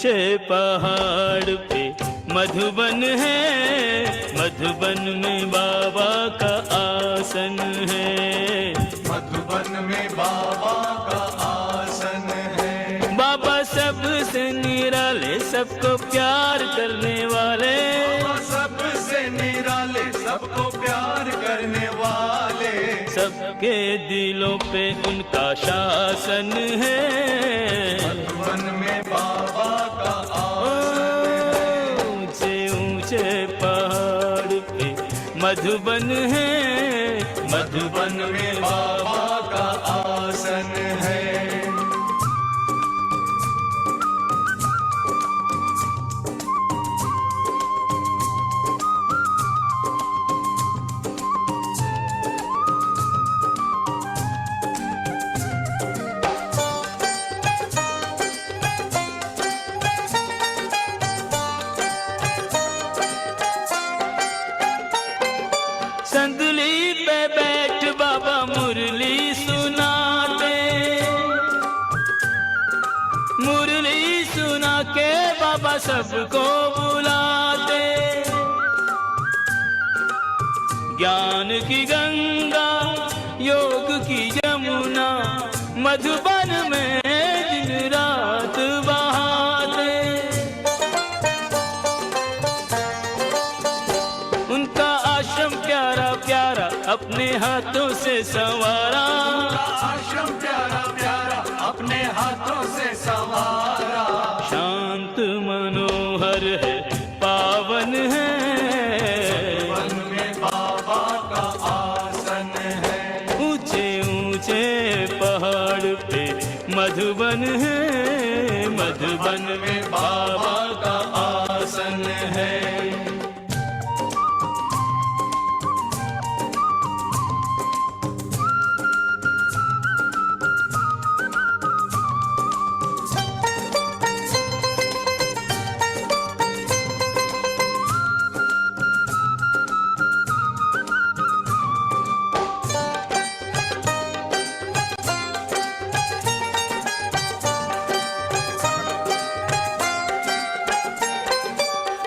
ऊंचे पहाड़ पे मधुबन है, मधुबन में बाबा का आसन है, मधुबन में बाबा का आसन है। बाबा सबसे निराले सबको प्यार करने वाले, बाबा सबसे निराले सबको प्यार करने वाले, सबके दिलों पे उनका शासन है। मधुबन में बाबा का आसन है। ऊंचे ऊंचे पहाड़ पे मधुबन है, मधुबन में बाबा का आसन है। संदली पे बैठ बाबा मुरली सुनाते, मुरली सुना के बाबा सबको बुलाते, ज्ञान की गंगा योग की यमुना मधुबन में दिन रात बहाते, उनका आश्रम प्यारा प्यारा अपने हाथों से संवारा, आश्रम प्यारा प्यारा अपने हाथों से संवारा, शांत मनोहर है पावन है, वन में बाबा का आसन है। ऊंचे ऊंचे पहाड़ पे मधुबन है, मधुबन में बाबा का आसन है।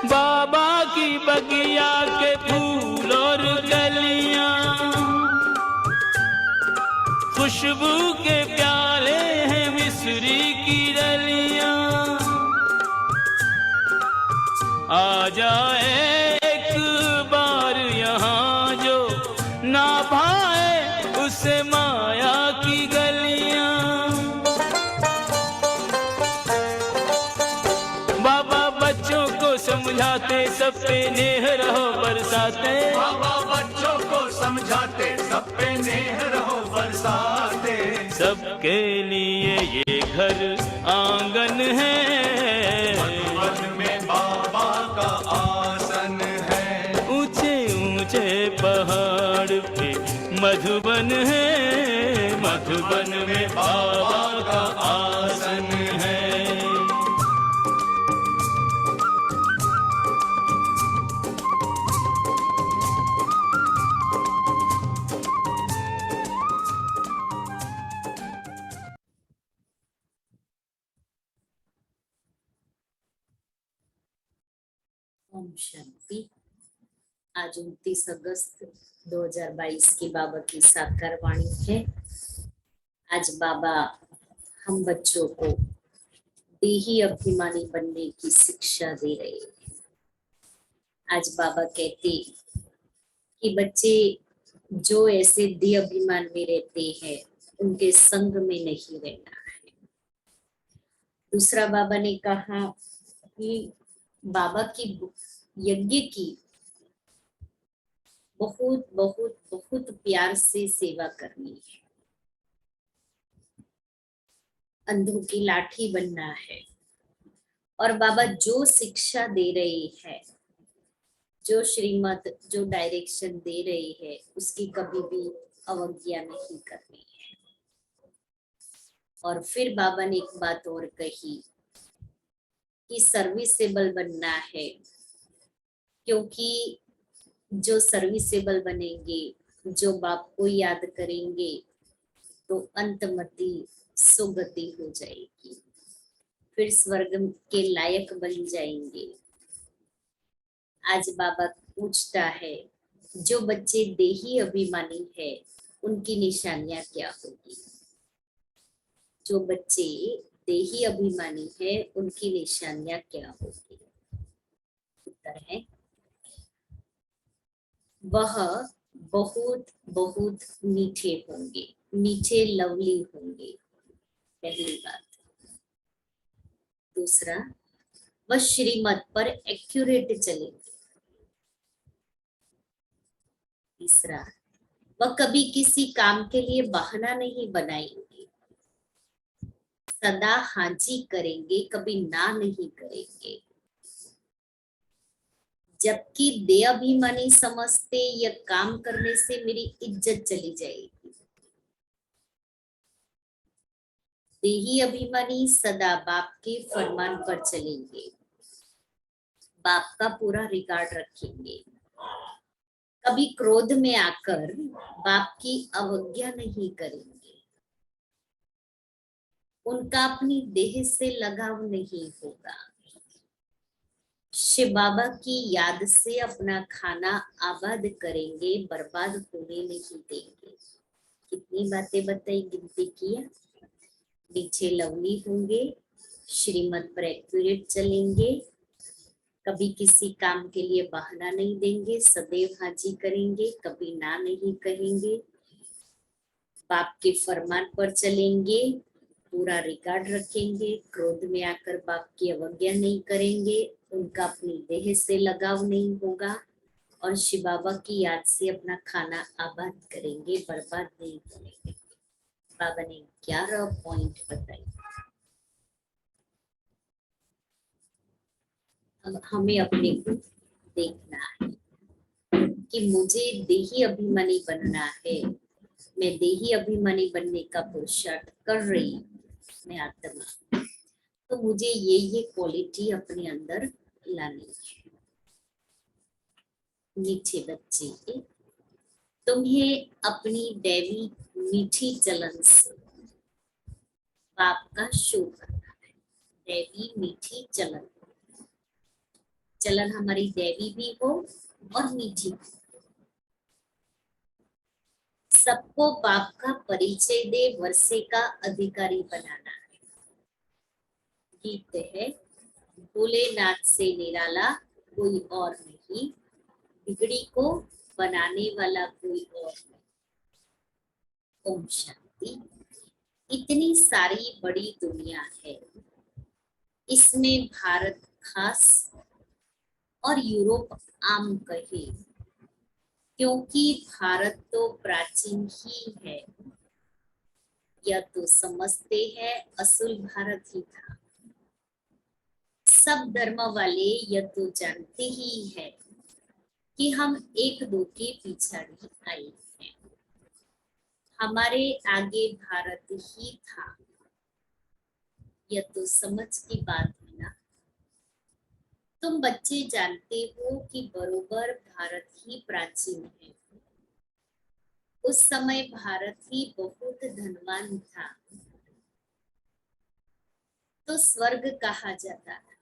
बाबा की बगिया के फूल और कलियां, खुशबू के प्याले हैं मिस्री की डलियां, आ जाए एक बार यहाँ जो ना भाए उसे माया की गलियां, बाबा बच्चों को समझाते सब पे नेह रहो बरसाते, बाबा बच्चों को समझाते सब पे नेह रहो बरसाते, सबके लिए ये घर आंगन है, मधुबन में बाबा का आसन है। ऊंचे ऊंचे पहाड़ पे मधुबन है, मधुबन में बाबा का आसन है। ओम शांति। आज 29 अगस्त 2022 की बाबा की साकार वाणी है। आज बाबा हम बच्चों को देही अभिमानी बनने की शिक्षा दे रहे हैं। आज बाबा कहते कि बच्चे जो ऐसे देह अभिमान में रहते हैं उनके संग में नहीं रहना है। दूसरा बाबा ने कहा कि बाबा की यज्ञ की बहुत बहुत बहुत प्यार से सेवा करनी है, अंधों की लाठी बनना है। और बाबा जो शिक्षा दे रहे हैं, जो श्रीमत जो डायरेक्शन दे रहे हैं, उसकी कभी भी अवज्ञा नहीं करनी है। और फिर बाबा ने एक बात और कही कि सर्विसेबल बनना है, क्योंकि जो सर्विसेबल बनेंगे, जो बाप को याद करेंगे, तो अंतमति सुगति हो जाएगी। फिर स्वर्ग के लायक बन जाएंगे। आज बाबा पूछता है, जो बच्चे देही अभिमानी है उनकी निशानियां क्या होगी? जो बच्चे देही अभिमानी है उनकी निशानियां क्या होगी? उत्तर है, वह बहुत बहुत मीठे होंगे, मीठे लवली होंगे, पहली बात। दूसरा, वह श्रीमत पर एक्यूरेट चलेंगे। तीसरा, वह कभी किसी काम के लिए बहाना नहीं बनाएंगे, सदा हाँ जी करेंगे, कभी ना नहीं करेंगे। जबकि दे अभिमानी समझते यह काम करने से मेरी इज्जत चली जाएगी। देही अभिमानी सदा बाप के फरमान पर चलेंगे, बाप का पूरा रिकॉर्ड रखेंगे, कभी क्रोध में आकर बाप की अवज्ञा नहीं करेंगे, उनका अपनी देह से लगाव नहीं होगा, शिव बाबा की याद से अपना खाना आबाद करेंगे, बर्बाद होने नहीं देंगे। कितनी बातें बताई, गिनती किया। नीचे लवली होंगे, श्रीमत पर एक्यूरेट चलेंगे, कभी किसी काम के लिए बहाना नहीं देंगे, सदैव हाजी करेंगे, कभी ना नहीं कहेंगे, बाप के फरमान पर चलेंगे, पूरा रिकॉर्ड रखेंगे, क्रोध में आकर बाप की अवज्ञा नहीं करेंगे, उनका अपनी देह से लगाव नहीं होगा, और शिव बाबा की याद से अपना खाना आबाद करेंगे, बर्बाद नहीं करेंगे। बाबा ने 11 पॉइंट बताए। अब हमें अपने को देखना है कि मुझे देही अभिमानी बनना है, मैं देही अभिमानी बनने का पुरुषार्थ कर रही हूँ, मैं आत्मा, तो मुझे ये क्वालिटी अपने अंदर लानी है। मीठे बच्चे, तुम्हें अपनी दैवी मीठी चलन से बाप का शो करना है। दैवी मीठी चलन, चलन हमारी दैवी भी हो और मीठी भी। सबको बाप का परिचय दे, वर्षे का अधिकारी बनाना है। गीत है, भोलेनाथ से निराला कोई और नहीं, बिगड़ी को बनाने वाला कोई और नहीं। ओम शांति। इतनी सारी बड़ी दुनिया है, इसमें भारत खास और यूरोप आम कहे, क्योंकि भारत तो प्राचीन ही है। यह तो समझते हैं असुल भारत ही था। सब धर्म वाले यह तो जानते ही है कि हम एक दो के पिछाड़ी आए हैं, हमारे आगे भारत ही था। यह तो समझ की बात है ना। तुम बच्चे जानते हो कि बरोबर भारत ही प्राचीन है। उस समय भारत ही बहुत धनवान था, तो स्वर्ग कहा जाता था।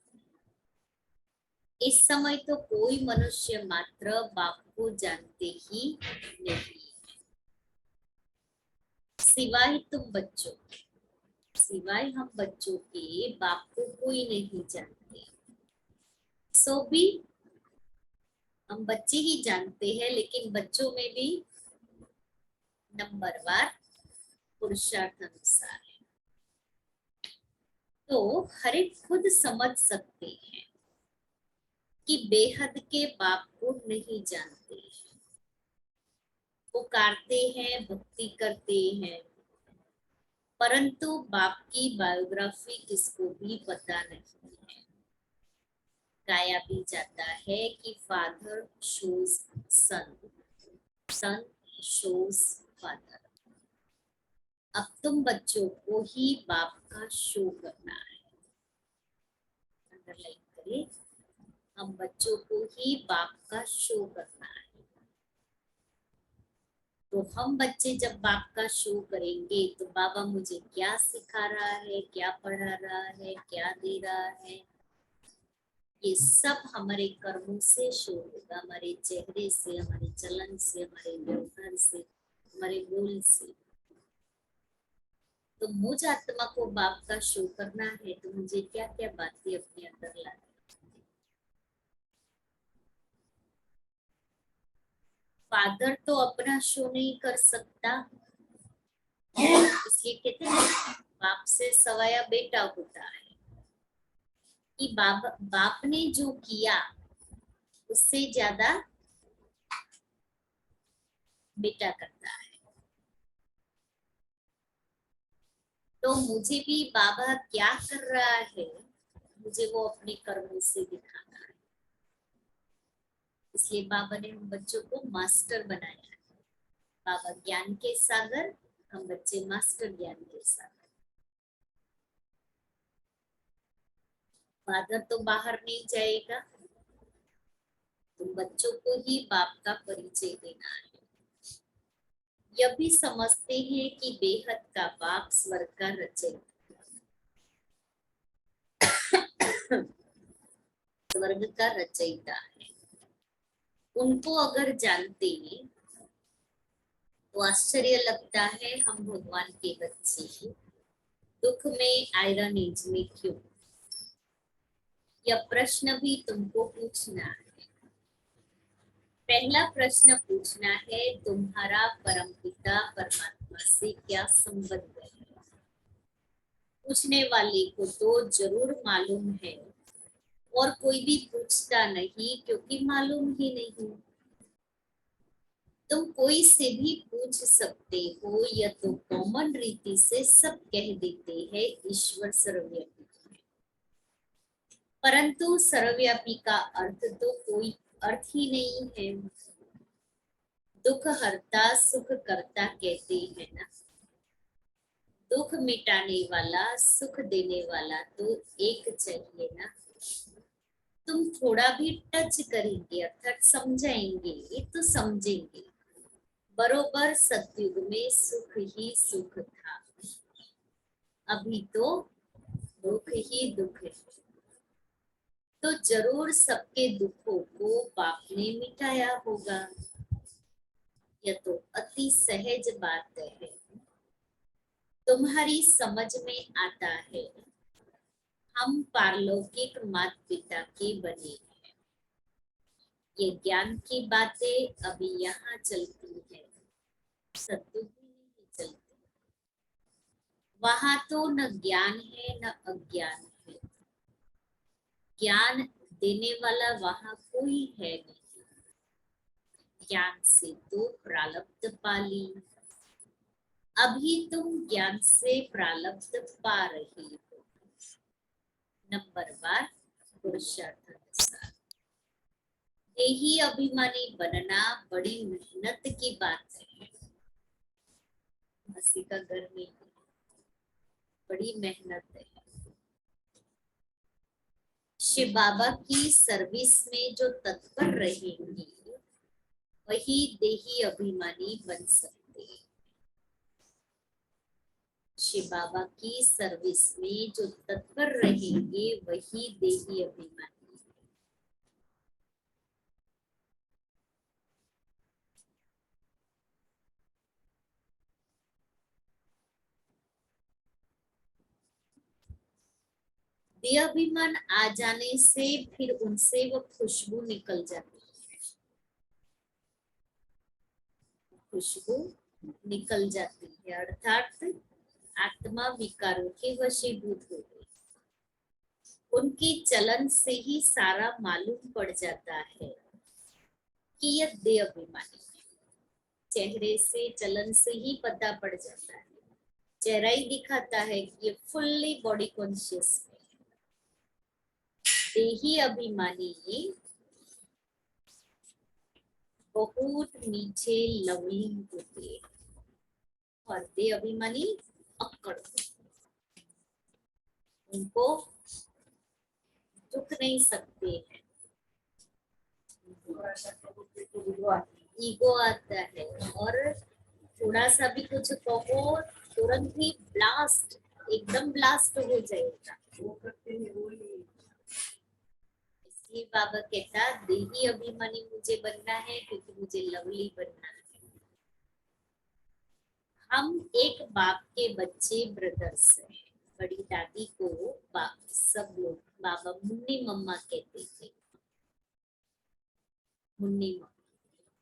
इस समय तो कोई मनुष्य मात्र बाप को जानते ही नहीं, सिवाय तुम बच्चों, सिवाय हम बच्चों के बाप को कोई नहीं जानते। सो भी हम बच्चे ही जानते हैं, लेकिन बच्चों में भी नंबरवार पुरुषार्थ अनुसार है। तो हर एक खुद समझ सकते हैं कि बेहद के बाप को नहीं जानते हैं, पुकारते हैं, भक्ति करते हैं, परंतु बाप की बायोग्राफी किसको भी पता नहीं है। गाया भी जाता है कि फादर शोज सन, सन शोज फादर। अब तुम बच्चों को ही बाप का शो करना है। अंडरलाइन करिए, हम बच्चों को ही बाप का शो करना है। तो हम बच्चे जब बाप का शो करेंगे तो बाबा मुझे क्या सिखा रहा है, क्या पढ़ा रहा है, क्या दे रहा है, ये सब हमारे कर्मों से शो होगा, हमारे चेहरे से, हमारे चलन से, हमारे व्यवहार से, हमारे बोल से। तो मुझ आत्मा को बाप का शो करना है तो मुझे क्या क्या बातें अपने अंदर लानी। फादर तो अपना शो नहीं कर सकता, इसलिए कहते हैं बाप से सवाया बेटा होता है, कि बाप ने जो किया उससे ज्यादा बेटा करता है। तो मुझे भी बाबा क्या कर रहा है मुझे वो अपने कर्मों से दिखाना है, इसलिए बाबा ने हम बच्चों को मास्टर बनाया है। बाबा ज्ञान के सागर, हम बच्चे मास्टर ज्ञान के सागर। फादर तो बाहर नहीं जाएगा, तो बच्चों को ही बाप का परिचय देना है। यह भी समझते हैं कि बेहद का बाप स्वर्ग का रचयिता, स्वर्ग का रचयिता है। उनको अगर जानते हैं तो आश्चर्य लगता है हम भगवान के बच्चे दुख में, आयरन एज में क्यों। यह प्रश्न भी तुमको पूछना है। पहला प्रश्न पूछना है, तुम्हारा परमपिता परमात्मा से क्या संबंध है। पूछने वाले को तो जरूर मालूम है, और कोई भी पूछता नहीं क्योंकि मालूम ही नहीं। तुम कोई से भी पूछ सकते हो, यह तो कॉमन रीति से सब कह देते हैं ईश्वर सर्वव्यापी है। परंतु सर्वव्यापी का अर्थ तो कोई अर्थ ही नहीं है। दुख हरता सुख करता कहते हैं ना, दुख मिटाने वाला सुख देने वाला तो एक चाहिए ना। तुम थोड़ा भी टच करेंगे अर्थात समझाएंगे तो समझेंगे। बरोबर सतयुग में सुख ही सुख था, अभी तो दुख ही दुख है। तो जरूर सबके दुखों को बाप ने मिटाया होगा, यह तो अति सहज बात है, तुम्हारी समझ में आता है। हम पारलौकिक माता पिता के बने हैं, ये ज्ञान की बातें अभी यहाँ चलती है, सतयुग में नहीं चलती। वहां तो न ज्ञान है न अज्ञान है, ज्ञान देने वाला वहां कोई है नहीं। ज्ञान से तो प्रारब्ध पाली, अभी तुम ज्ञान से प्रारब्ध पा रही हो। नंबर 12 पुरुषार्थ अनुसार। देही अभिमानी बनना बड़ी मेहनत की बात है। मसीह का घर में बड़ी मेहनत है। शिव बाबा की सर्विस में जो तत्पर रहेंगे वही देही अभिमानी बन सकते हैं। शिव बाबा की सर्विस में जो तत्पर रहेंगे वही देही अभिमानी। देह अभिमान आ जाने से फिर उनसे वो खुशबू निकल जाती है, खुशबू निकल जाती है, अर्थात आत्मा विकारों के वशीभूत हो गई। उनके चलन से ही सारा मालूम पड़ जाता है कि यह देह अभिमानी है। चेहरे से, चलन से ही पता पड़ जाता है। चेहरा ही दिखाता है कि ये फुल्ली बॉडी कॉन्शियस है। देही अभिमानी बहुत मीठे लवली होते हैं और देह अभिमानी अक्कड़, उनको दुख नहीं सकते हैं, ईगो आता है और थोड़ा सा भी कुछ कहो तुरंत ही ब्लास्ट, एकदम ब्लास्ट हो जाएगा। इसलिए बाबा कहता देही अभिमानी मुझे बनना है क्योंकि मुझे लवली बनना है। हम एक बाप के बच्चे ब्रदर्स हैं। बड़ी दादी को सब लोग बाबा मुन्नी मम्मा कहते थे। मुन्नी मम्मा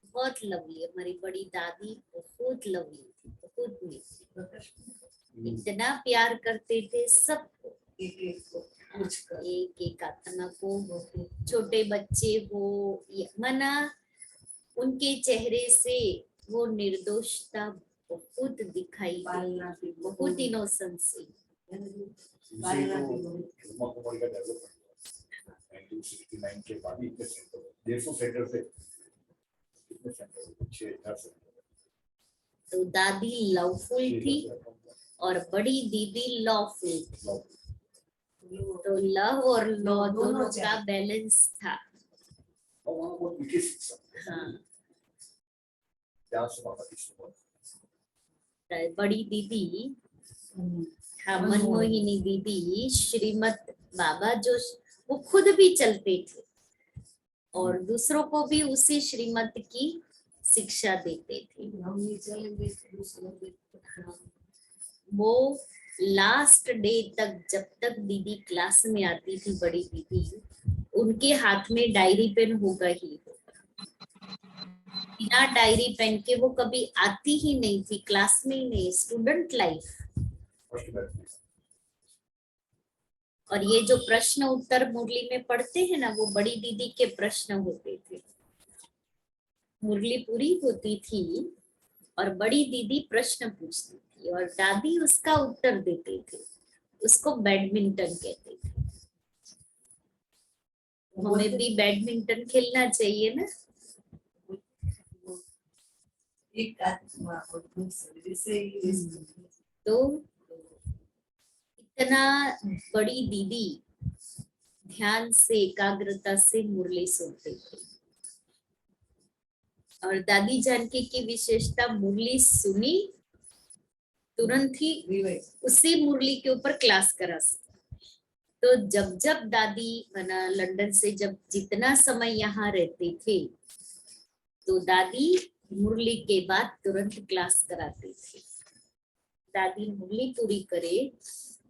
बहुत लवली, हमारी बड़ी दादी बहुत लवली थी, बहुत मीठी, इतना प्यार करते थे सबको, एक एक आत्मा को, छोटे बच्चे हो मना उनके चेहरे से वो निर्दोषता बहुत दिखाई देती, बहुत इनोसेंसी। के बाद ही इतने सेंटर 150 सेंटर से कितने सेंटर 6 तो दादी लवफुल थी और बड़ी दीदी लॉफुल थी। तो लव और लॉ दोनों का बैलेंस था। हाँ, बड़ी दीदी, हाँ, मनमोहिनी दीदी श्रीमत बाबा जो वो खुद भी चलते थे और दूसरों को भी उसी श्रीमत की शिक्षा देते थे। वो लास्ट डे तक, जब तक दीदी क्लास में आती थी, बड़ी दीदी, उनके हाथ में डायरी पेन होगा ही होगा। बिना डायरी पेन के वो कभी आती ही नहीं थी क्लास में ही नहीं, स्टूडेंट लाइफ। और ये जो प्रश्न उत्तर मुरली में पढ़ते हैं ना, वो बड़ी दीदी के प्रश्न होते थे। मुरली पूरी होती थी और बड़ी दीदी प्रश्न पूछती थी और दादी उसका उत्तर देते थे। उसको बैडमिंटन कहते थे। हमें भी बैडमिंटन खेलना चाहिए ना। तो इतना बड़ी दीदी ध्यान से, एकाग्रता से मुरली सुनते थे। और दादी जानकी की विशेषता, मुरली सुनी तुरंत ही उसी मुरली के ऊपर क्लास करा सकता। तो जब जब दादी मना लंदन से जब जितना समय यहाँ रहते थे, तो दादी मुरली के बाद तुरंत क्लास कराते थे। दादी मुरली पूरी करे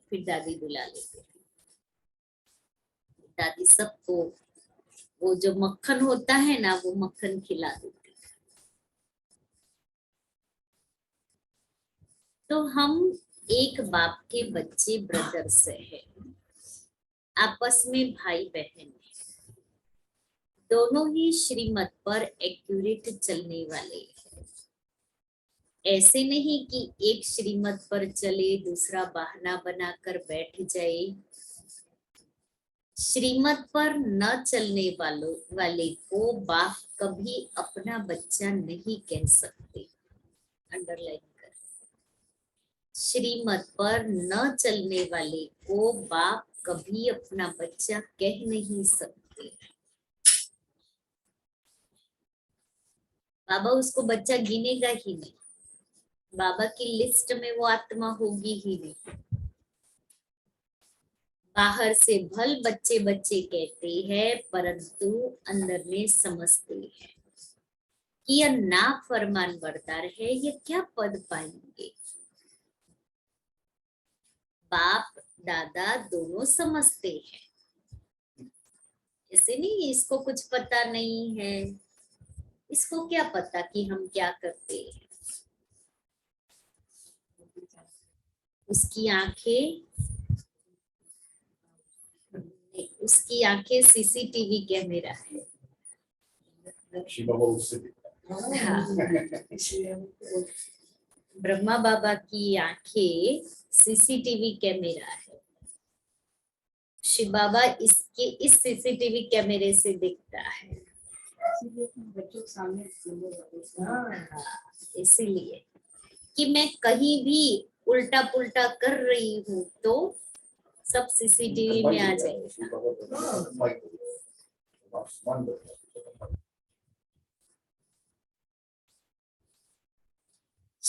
फिर दादी बुला लेते थे। दादी सबको वो जो मक्खन होता है ना, वो मक्खन खिला देती। तो हम एक बाप के बच्चे ब्रदर्स हैं, आपस में भाई बहन हैं, दोनों ही श्रीमत पर एक्यूरेट चलने वाले हैं। ऐसे नहीं कि एक श्रीमत पर चले दूसरा बहाना बनाकर बैठ जाए। श्रीमत पर न चलने वाले को बाप कभी अपना बच्चा नहीं कह सकते। अंडरलाइन कर। श्रीमत पर न चलने वाले को बाप कभी अपना बच्चा कह नहीं सकते। बाबा उसको बच्चा गिनेगा ही नहीं, बाबा की लिस्ट में वो आत्मा होगी ही नहीं। बाहर से भल बच्चे बच्चे कहते हैं, परंतु अंदर में समझते हैं कि यह नाफरमान बरदार है, ये क्या पद पाएंगे। बाप दादा दोनों समझते हैं। ऐसे नहीं इसको कुछ पता नहीं है, इसको क्या पता कि हम क्या करते हैं। उसकी आंखें सीसीटीवी कैमरा है। हाँ। ब्रह्मा बाबा की आंखें सीसीटीवी कैमरा है। शिव बाबा इस सीसीटीवी कैमरे से दिखता है। इसीलिए कि मैं कहीं भी उल्टा पुल्टा कर रही हूँ तो सब सीसीटीवी में आ जाएगा।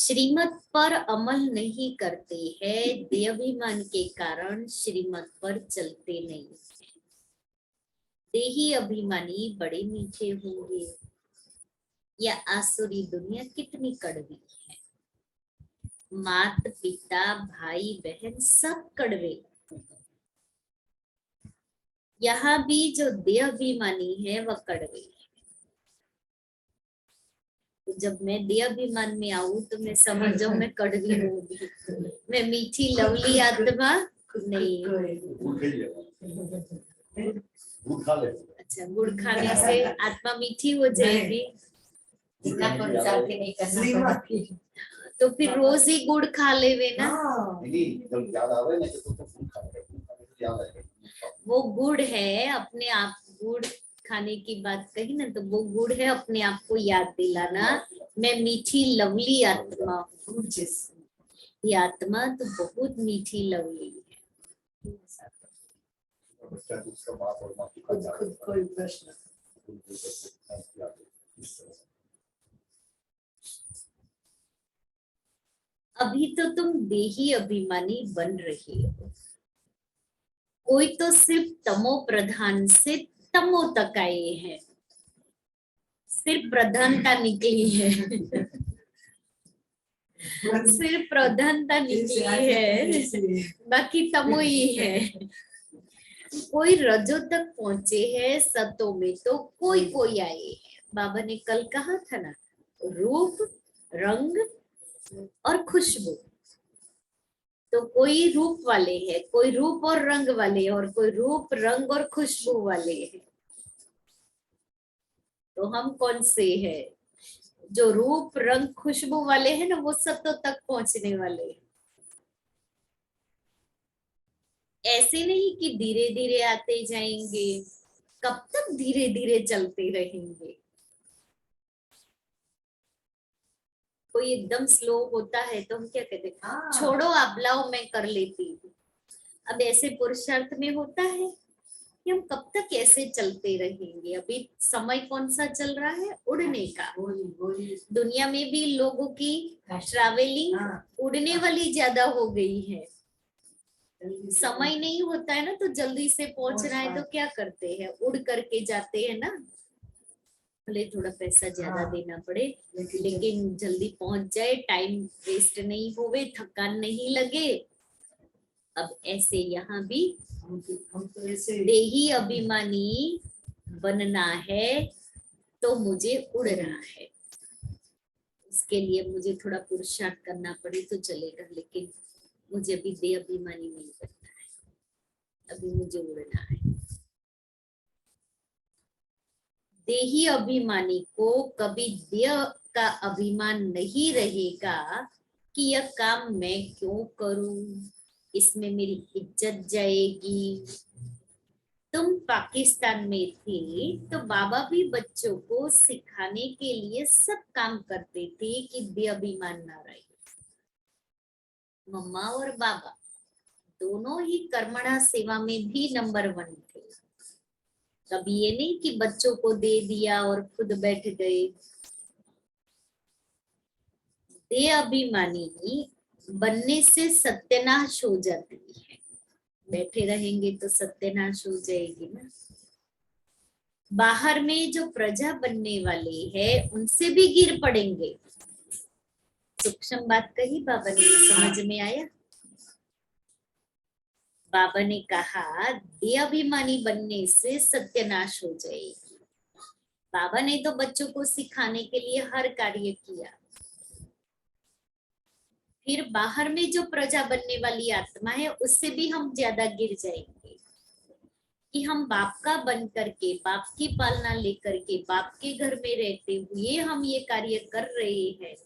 श्रीमत पर अमल नहीं करते हैं, देहाभिमान के कारण श्रीमत पर चलते नहीं हैं। देही अभिमानी बड़े मीठे होंगे, या आसुरी दुनिया कितनी कड़वी है। माता पिता भाई बहन सब कड़वे। यहाँ भी जो देहाभिमानी है वह कड़वे है। तो जब मैं देहाभिमान में आऊं तो मैं समझो मैं कड़वी होगी, मैं मीठी लवली आत्मा नहीं। गुड़ खा ले। अच्छा, गुड़ खाने से आत्मा मीठी हो जाएगी। तो फिर रोज ही गुड़ खा लेवे ना। जब याद आवे ना तो गुड़ खा ले, गुड़ खाने से याद आएगा। वो गुड़ है अपने आप, गुड़ खाने की बात कही ना, तो वो गुड़ है अपने आप को याद दिलाना मैं मीठी लवली आत्मा हूँ। ये आत्मा तो बहुत मीठी लवली है। बच्चा उसका बाप और माँ की खुद कोई प्रश्न अभी तो तुम देही अभिमानी बन रहे हो, कोई तो सिर्फ तमो प्रधान से तमो तक आए हैं, सिर्फ प्रधानता निकली है। सिर्फ प्रधानता निकली है, बाकी तमो ही है। कोई रजो तक पहुंचे हैं, सतो में तो कोई कोई आए हैं। बाबा ने कल कहा था ना, रूप रंग और खुशबू। तो कोई रूप वाले हैं, कोई रूप और रंग वाले हैं, और कोई रूप रंग और खुशबू वाले हैं। तो हम कौन से हैं? जो रूप रंग खुशबू वाले हैं ना, वो सतो तक पहुंचने वाले हैं। ऐसे नहीं कि धीरे धीरे आते जाएंगे। कब तक धीरे धीरे चलते रहेंगे? कोई एकदम स्लो होता है तो हम क्या कहते हैं, छोड़ो आप लाओ मैं कर लेती हूँ। अब ऐसे पुरुषार्थ में होता है कि हम कब तक ऐसे चलते रहेंगे। अभी समय कौन सा चल रहा है? उड़ने का। दुनिया में भी लोगों की ट्रैवलिंग उड़ने वाली ज्यादा हो गई है। समय नहीं होता है ना, तो जल्दी से पहुंचना है तो क्या करते हैं, उड़ करके जाते हैं ना। भले थोड़ा पैसा ज्यादा देना पड़े, लेकिन जल्दी पहुंच जाए, टाइम वेस्ट नहीं होवे, थकान नहीं लगे। अब ऐसे यहाँ भी हमको ऐसे देही अभिमानी बनना है, तो मुझे उड़ना है। इसके लिए मुझे थोड़ा पुरुषार्थ करना पड़े तो चलेगा, लेकिन मुझे अभी देह अभिमानी नहीं बनना है, अभी मुझे उड़ना है। देही अभिमानी को कभी देह का अभिमान नहीं रहेगा कि यह काम मैं क्यों करूं, इसमें मेरी इज्जत जाएगी। तुम पाकिस्तान में थे तो बाबा भी बच्चों को सिखाने के लिए सब काम करते थे कि देह अभिमान ना रहे। मम्मा और बाबा दोनों ही कर्मणा सेवा में भी नंबर 1 थे। कभी ये नहीं कि बच्चों को दे दिया और खुद बैठ गए। देह अभिमानी बनने से सत्यानाश हो जाती है। बैठे रहेंगे तो सत्यानाश हो जाएगी ना। बाहर में जो प्रजा बनने वाले हैं उनसे भी गिर पड़ेंगे। सूक्ष्म बात कही बाबा ने, समझ में आया? बाबा ने कहा देह अभिमानी बनने से सत्यानाश हो जाएगी। बाबा ने तो बच्चों को सिखाने के लिए हर कार्य किया। फिर बाहर में जो प्रजा बनने वाली आत्मा है उससे भी हम ज्यादा गिर जाएंगे कि हम बाप का बन करके, बाप की पालना लेकर के, बाप के घर में रहते हुए हम ये कार्य कर रहे हैं।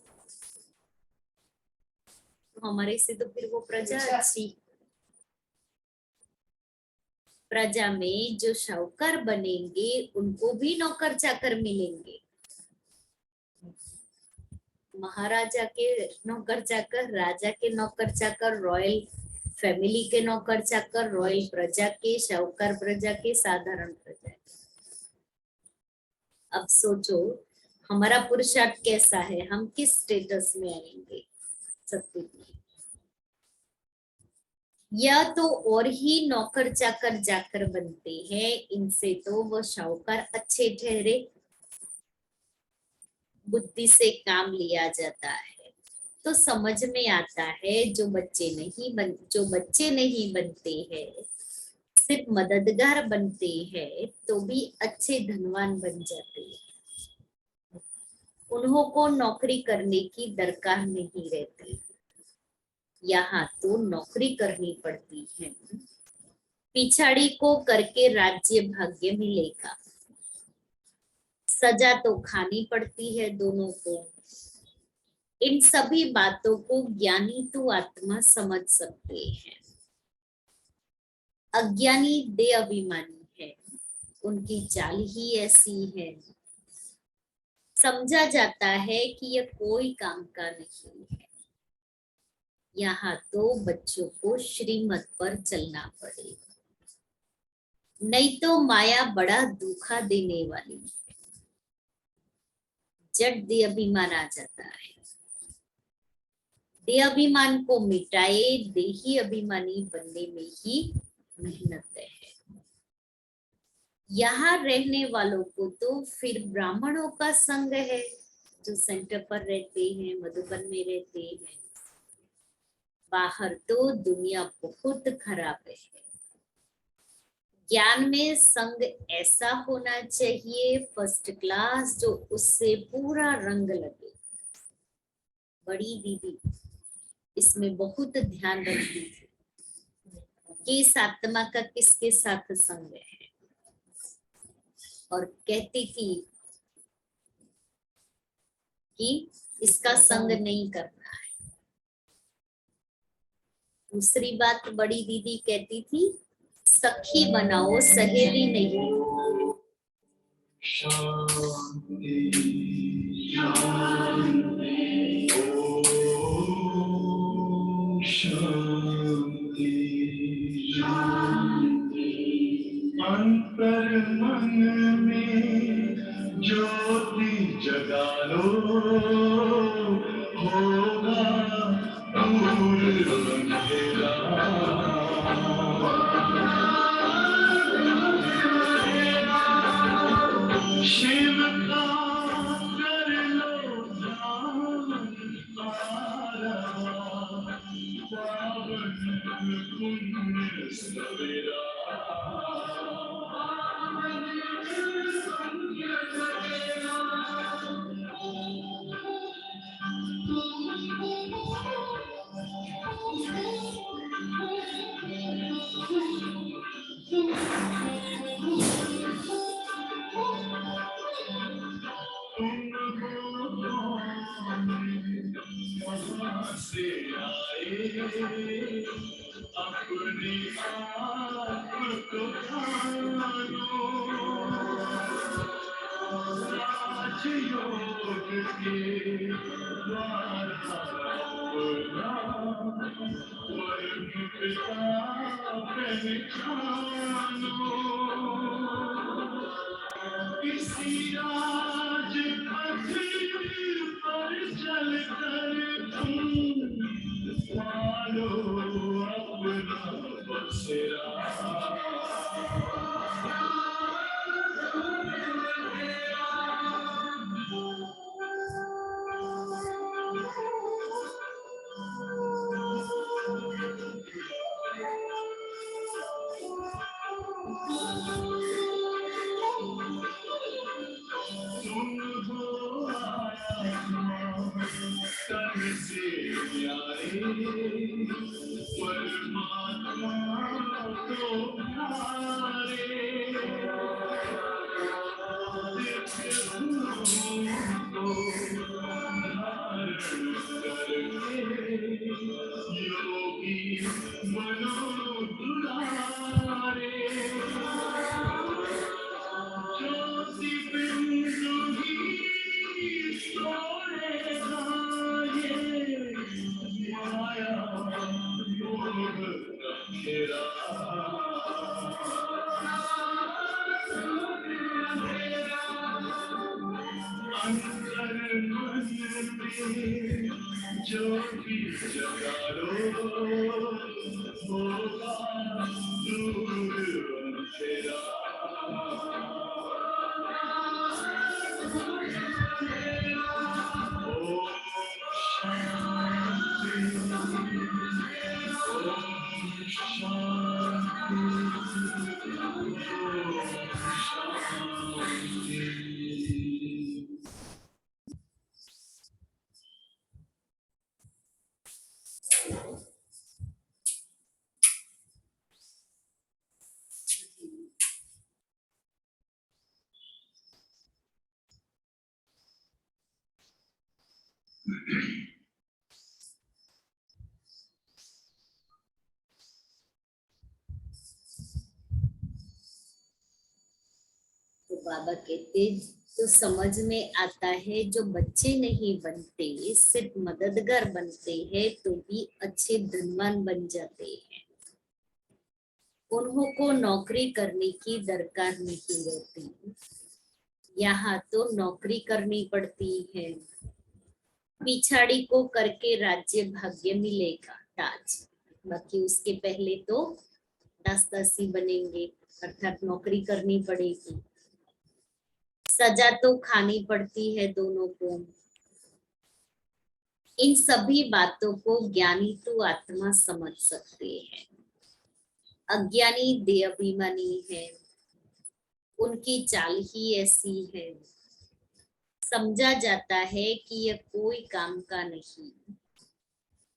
तो हमारे से तो फिर वो प्रजा अच्छी। प्रजा में जो शाहूकार बनेंगे उनको भी नौकर चाकर मिलेंगे। महाराजा के नौकर चाकर, राजा के नौकर चाकर, रॉयल फैमिली के नौकर चाकर, रॉयल प्रजा के, शाहूकार प्रजा के, साधारण प्रजा के। अब सोचो हमारा पुरुषार्थ कैसा है, हम किस स्टेटस में आएंगे। सकती थी। यह तो और ही नौकर चाकर जाकर बनते हैं, इनसे तो वह शाहूकार अच्छे ठहरे। बुद्धि से काम लिया जाता है तो समझ में आता है, जो बच्चे नहीं बनते हैं, सिर्फ मददगार बनते हैं तो भी अच्छे धनवान बन जाते हैं। उन्हों को नौकरी करने की दरकार नहीं रहती, यहाँ तो नौकरी करनी पड़ती है। पिछाड़ी को करके राज्य भाग्य मिलेगा, सजा तो खानी पड़ती है दोनों को। इन सभी बातों को ज्ञानी तो आत्मा समझ सकते हैं, अज्ञानी दे अभिमानी है, उनकी चाल ही ऐसी है। समझा जाता है कि यह कोई काम का नहीं है, यहाँ तो बच्चों को श्रीमत पर चलना पड़ेगा, नहीं तो माया बड़ा धोखा देने वाली है। जड़ दे अभिमान आ जाता है, दे अभिमान को मिटाए, देही अभिमानी बनने में ही मेहनत है। यहाँ रहने वालों को तो फिर ब्राह्मणों का संग है, जो सेंटर पर रहते हैं, मधुबन में रहते हैं। बाहर तो दुनिया बहुत खराब है। ज्ञान में संग ऐसा होना चाहिए फर्स्ट क्लास, जो उससे पूरा रंग लगे। बड़ी दीदी इसमें बहुत ध्यान रखती थी कि इस आत्मा का किसके साथ संग है, और कहती थी कि इसका संग नहीं करना है। दूसरी बात बड़ी दीदी कहती थी, सखी बनाओ सहेली नहीं। शांति शांति ओम शांति शांति। अंतर मन में ज्योति जगा लो, होगा दूर अंधेरा। शिव का कर लो ध्यान, तारा पावन पुण्य सवेरा। से आए अपने आप को जानो, राजयोग के द्वारा अपना वर्ण पिता पहचानो। किसी राज पथ पर चल कर तुम पालो अपना बसेरा। तुम हो आत्मा तन से प्यारे, परमात्मा को प्यारे। दिव्य गुणों को धारण करके योगी बनो दुलारे। ज्योति बिंदु ही सोएगा ये, माया मोह अंधेरा। अंतर जो भी जगा लो होगा दूर तेरा तो बाबा कहते तो समझ में आता है जो बच्चे नहीं बनते सिर्फ मददगार बनते हैं तो भी अच्छे धनवान बन जाते हैं। उन्हों को नौकरी करने की दरकार नहीं रहती, यहाँ तो नौकरी करनी पड़ती है। पिछाड़ी को करके राज्य भाग्य मिलेगा ताज, बाकी उसके पहले तो दास-दासी बनेंगे, अर्थात नौकरी करनी पड़ेगी। सजा तो खानी पड़ती है दोनों को। इन सभी बातों को ज्ञानी तो आत्मा समझ सकते हैं, अज्ञानी देहाभिमानी है, उनकी चाल ही ऐसी है। समझा जाता है कि यह कोई काम का नहीं,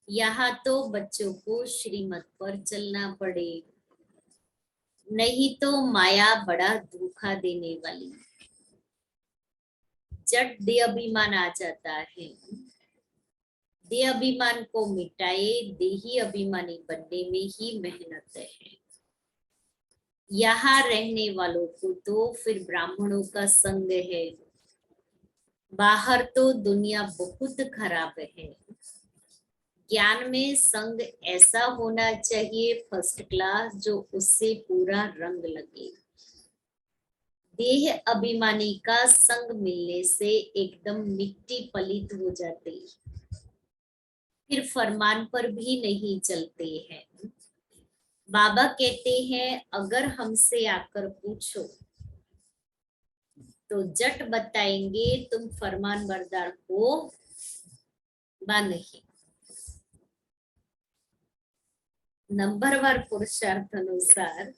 यहाँ तो बच्चों को श्रीमत पर चलना पड़े, नहीं तो माया बड़ा धोखा देने वाली। जट देह अभिमान आ जाता है, देह अभिमान को मिटाए, देही अभिमानी बनने में ही मेहनत है। यहाँ रहने वालों को तो फिर ब्राह्मणों का संग है, बाहर तो दुनिया बहुत खराब है। ज्ञान में संग ऐसा होना चाहिए फर्स्ट क्लास, जो उससे पूरा रंग लगे। देह अभिमानी का संग मिलने से एकदम मिट्टी पलित हो जाती, फिर फरमान पर भी नहीं चलते हैं। बाबा कहते हैं अगर हमसे आकर पूछो तो जट बताएंगे तुम फरमान बरदार हो व नहीं। नंबरवार पुरुषार्थ अनुसार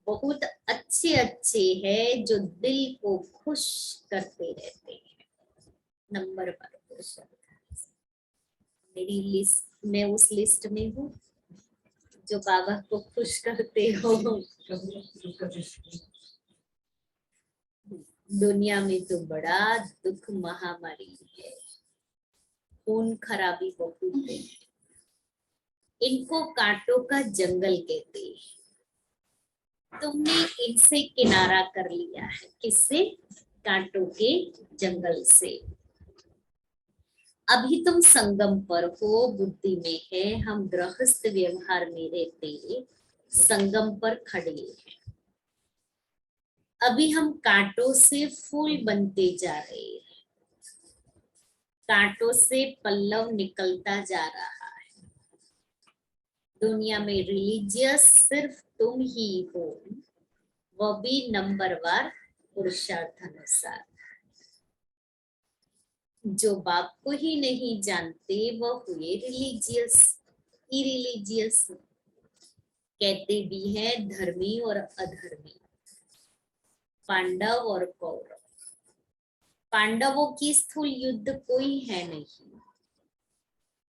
बहुत अच्छे अच्छे हैं जो दिल को खुश करते रहते हैं। नंबरवार पुरुषार्थ मेरी लिस्ट, मैं उस लिस्ट में हूँ जो बाबा को खुश करते हो। दुनिया में तो बड़ा दुख महामारी है, खून खराबी बहुत है, इनको कांटों का जंगल कहते हैं। तुमने इनसे किनारा कर लिया है, किससे? कांटों के जंगल से। अभी तुम संगम पर हो, बुद्धि में है, हम गृहस्थ व्यवहार में रहते संगम पर खड़े हैं। अभी हम कांटों से फूल बनते जा रहे हैं, कांटों से पल्लव निकलता जा रहा है। दुनिया में रिलीजियस सिर्फ तुम ही हो, वह भी नंबरवार पुरुषार्थ अनुसार। जो बाप को ही नहीं जानते वह हुए रिलीजियस, इरिलीजियस। कहते भी हैं धर्मी और अधर्मी, पांडव और कौरव। पांडवों की स्थूल युद्ध कोई है नहीं,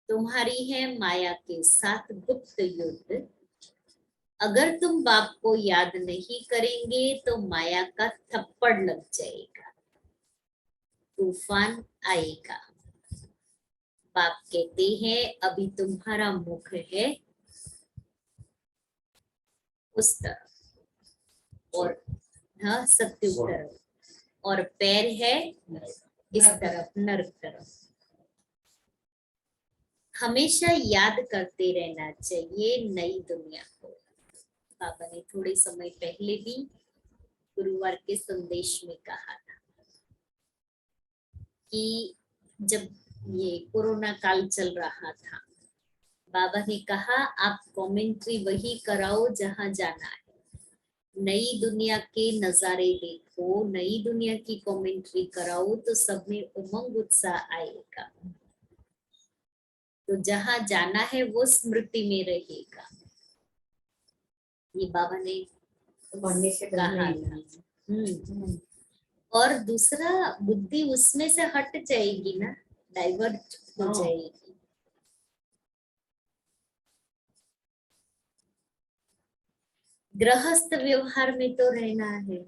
तुम्हारी है माया के साथ गुप्त युद्ध। अगर तुम बाप को याद नहीं करेंगे तो माया का थप्पड़ लग जाएगा, तूफान आएगा। बाप कहते हैं अभी तुम्हारा मुख है उस तरफ और सत्युग तरफ, और पैर है इस तरफ, नर्क तरफ। हमेशा याद करते रहना चाहिए नई दुनिया को। बाबा ने थोड़े समय पहले भी गुरुवार के संदेश में कहा था कि जब ये कोरोना काल चल रहा था, बाबा ने कहा आप कमेंट्री वही कराओ जहां जाना है, नई दुनिया के नजारे देखो, नई दुनिया की कमेंट्री कराओ तो सब में उमंग उत्साह आएगा। तो जहां जाना है वो स्मृति में रहेगा, ये बाबा ने पढ़ने से कहा था। और दूसरा, बुद्धि उसमें से हट जाएगी ना, डाइवर्ट हो जाएगी। गृहस्थ व्यवहार में तो रहना है।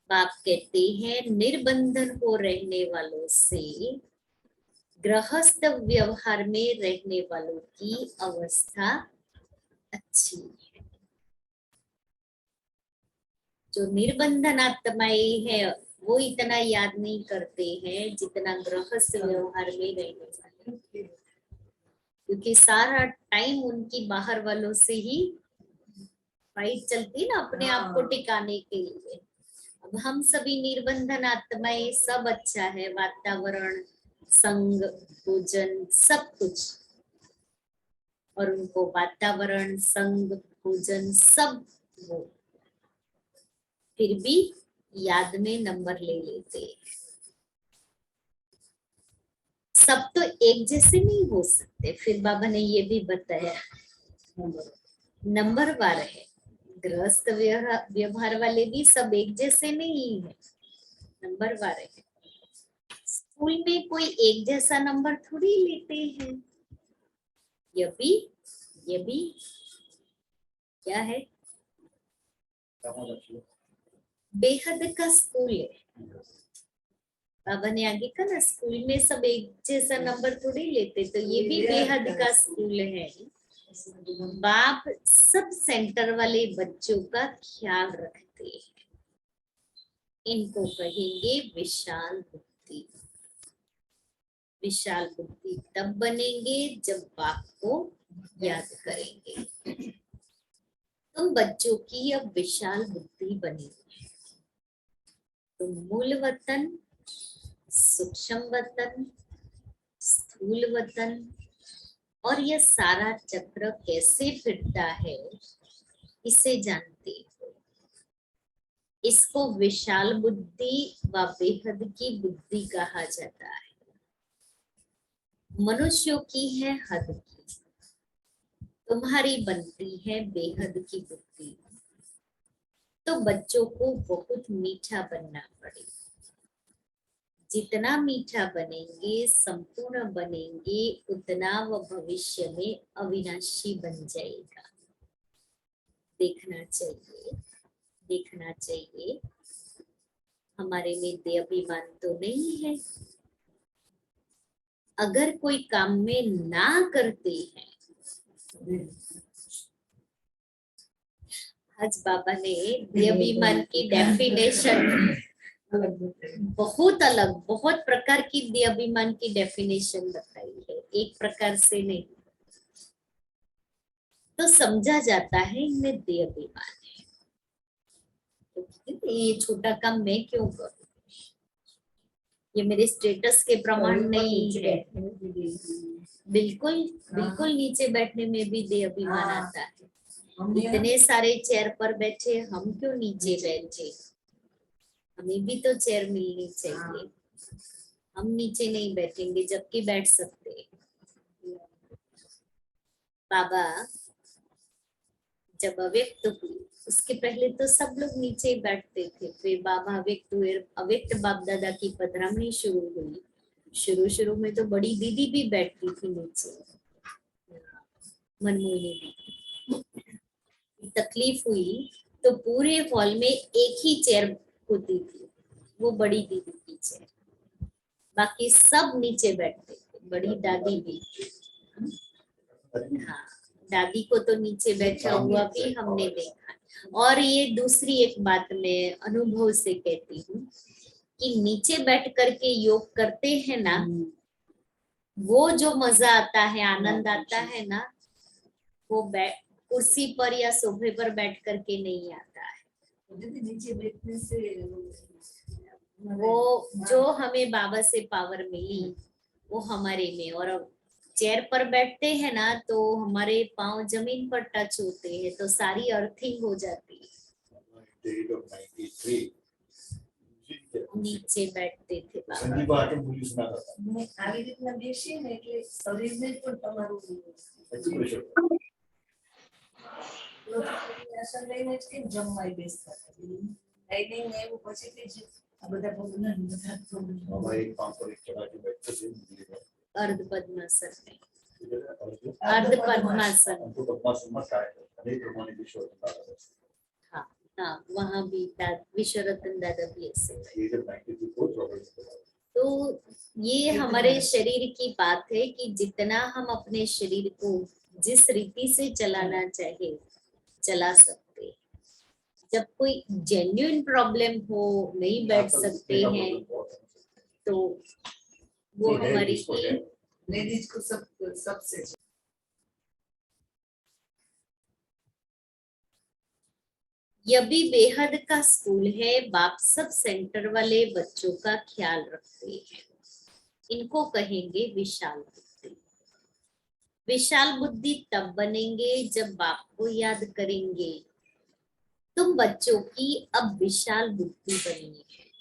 बाप कहते हैं निर्बंधन को रहने वालों से गृहस्थ व्यवहार में रहने वालों की अवस्था अच्छी है। जो निर्बंधन आत्माएं है वो इतना याद नहीं करते हैं जितना गृहस्थ व्यवहार में रहने वाले, क्योंकि सारा टाइम उनकी बाहर वालों से ही फाइट चलती ना अपने आप को टिकाने के लिए। अब हम सभी निर्बंधन आत्माएं, सब अच्छा है, वातावरण, संग, भोजन, सब कुछ, और उनको वातावरण, संग, भोजन सब वो, फिर भी याद में नंबर ले लेते हैं। सब तो एक जैसे नहीं हो सकते, फिर बाबा ने ये भी बताया नंबरवार है। गृहस्थ व्यवहार वाले भी सब एक जैसे नहीं है, नंबरवार है। स्कूल में कोई एक जैसा नंबर थोड़ी लेते हैं। ये भी क्या है, बेहद का स्कूल है। बाबा ने आगे कहा ना, स्कूल में सब एक जैसा नंबर थोड़ी लेते, तो ये भी बेहद का स्कूल है। बाप सब सेंटर वाले बच्चों का ख्याल रखते हैं। इनको कहेंगे विशाल बुद्धि। विशाल बुद्धि तब बनेंगे जब बाप को याद करेंगे। तुम बच्चों की अब विशाल बुद्धि बनेगी। तुम मूल वतन, सूक्ष्म वतन, स्थूल वतन और यह सारा चक्र कैसे फिरता है इसे जानते हो। इसको विशाल बुद्धि व बेहद की बुद्धि कहा जाता है। मनुष्यों की है हद की, तुम्हारी बनती है बेहद की बुद्धि। तो बच्चों को बहुत मीठा बनना पड़ेगा। जितना मीठा बनेंगे, संपूर्ण बनेंगे, उतना वह भविष्य में अविनाशी बन जाएगा। देखना चाहिए, देखना चाहिए। हमारे में देह अभिमान तो नहीं है। अगर कोई काम में ना करते हैं, आज बाबा ने देह अभिमान की डेफिनेशन बहुत अलग, बहुत प्रकार की देह अभिमान की डेफिनेशन बताई है, एक प्रकार से नहीं। तो समझा जाता है इनमें देह अभिमान है। तो ये छोटा काम मैं क्यों करूं, ये मेरे स्टेटस के प्रमाण नहीं है। बिल्कुल बिल्कुल नीचे बैठने में भी देह अभिमान आता है। इतने सारे चेयर पर बैठे, हम क्यों नीचे बैठे, हमें भी तो चेयर मिलनी चाहिए। हम नीचे नहीं बैठेंगे जबकि बैठ सकते। बाबा जब अव्यक्त हुई उसके पहले तो सब लोग नीचे ही बैठते थे। फिर बाबा अव्यक्त हुए, अव्यक्त बाप दादा की पधरामणी शुरू हुई। शुरू में तो बड़ी दीदी भी बैठती थी नीचे, मनमोहिनी दीदी। तकलीफ हुई तो पूरे हॉल में एक ही चेयर होती थी, वो बड़ी दीदी की चेयर, बाकी सब नीचे बैठते थे, बड़ी दादी भी। हाँ, दादी को तो नीचे बैठा हुआ भी हमने देखा। और ये दूसरी एक बात मैं अनुभव से कहती हूँ कि नीचे बैठ करके योग करते हैं ना, वो जो मजा आता है, आनंद आता है ना, वो कुर्सी पर या सोफे पर बैठ करके नहीं आता है। नीचे बैठने से वो जो हमें बाबा से पावर मिली वो हमारे में, और अब चेयर पर बैठते हैं ना तो हमारे पांव जमीन पर टच होते हैं तो सारी अर्थिंग हो जाती है। Date of 93. नीचे बैठते थे बाबा। संजीव आटम पुलिस ना करता ને આવી રીતના બેસીએ ને એટલે શરીરને પણ તમારું Expression. આસન લઈને જ કેમ જમવાય બેસતા લાઈનિંગ ને એવું પછી કે જે આ બધા ભગવાન બધા हमारे एक पांव पर एक चढ़ा के बैठते थे दिल्ली में। अर्ध पद्मासन में, अर्ध अर्ध पद्मासन। हमको पद्मासन में काय है अनेक प्रमाणे विश्व हाँ हाँ, वहाँ भी विश्वरतन दादा भी ऐसे। ये जब 93 को प्रॉब्लम तो ये हमारे शरीर की बात है कि जितना हम अपने शरीर को जिस रीति से चलाना चाहे चला सकते हैं। जब कोई जेन्युइन प्रॉब्लम हो, नहीं बैठ सकते हैं तो वो हमारी લેડીઝ को सब सबसे यह भी बेहद का स्कूल है। बाप सब सेंटर वाले बच्चों का ख्याल रखते हैं। इनको कहेंगे विशाल बुद्धि। विशाल बुद्धि तब बनेंगे जब बाप को याद करेंगे। तुम बच्चों की अब विशाल बुद्धि बनी है।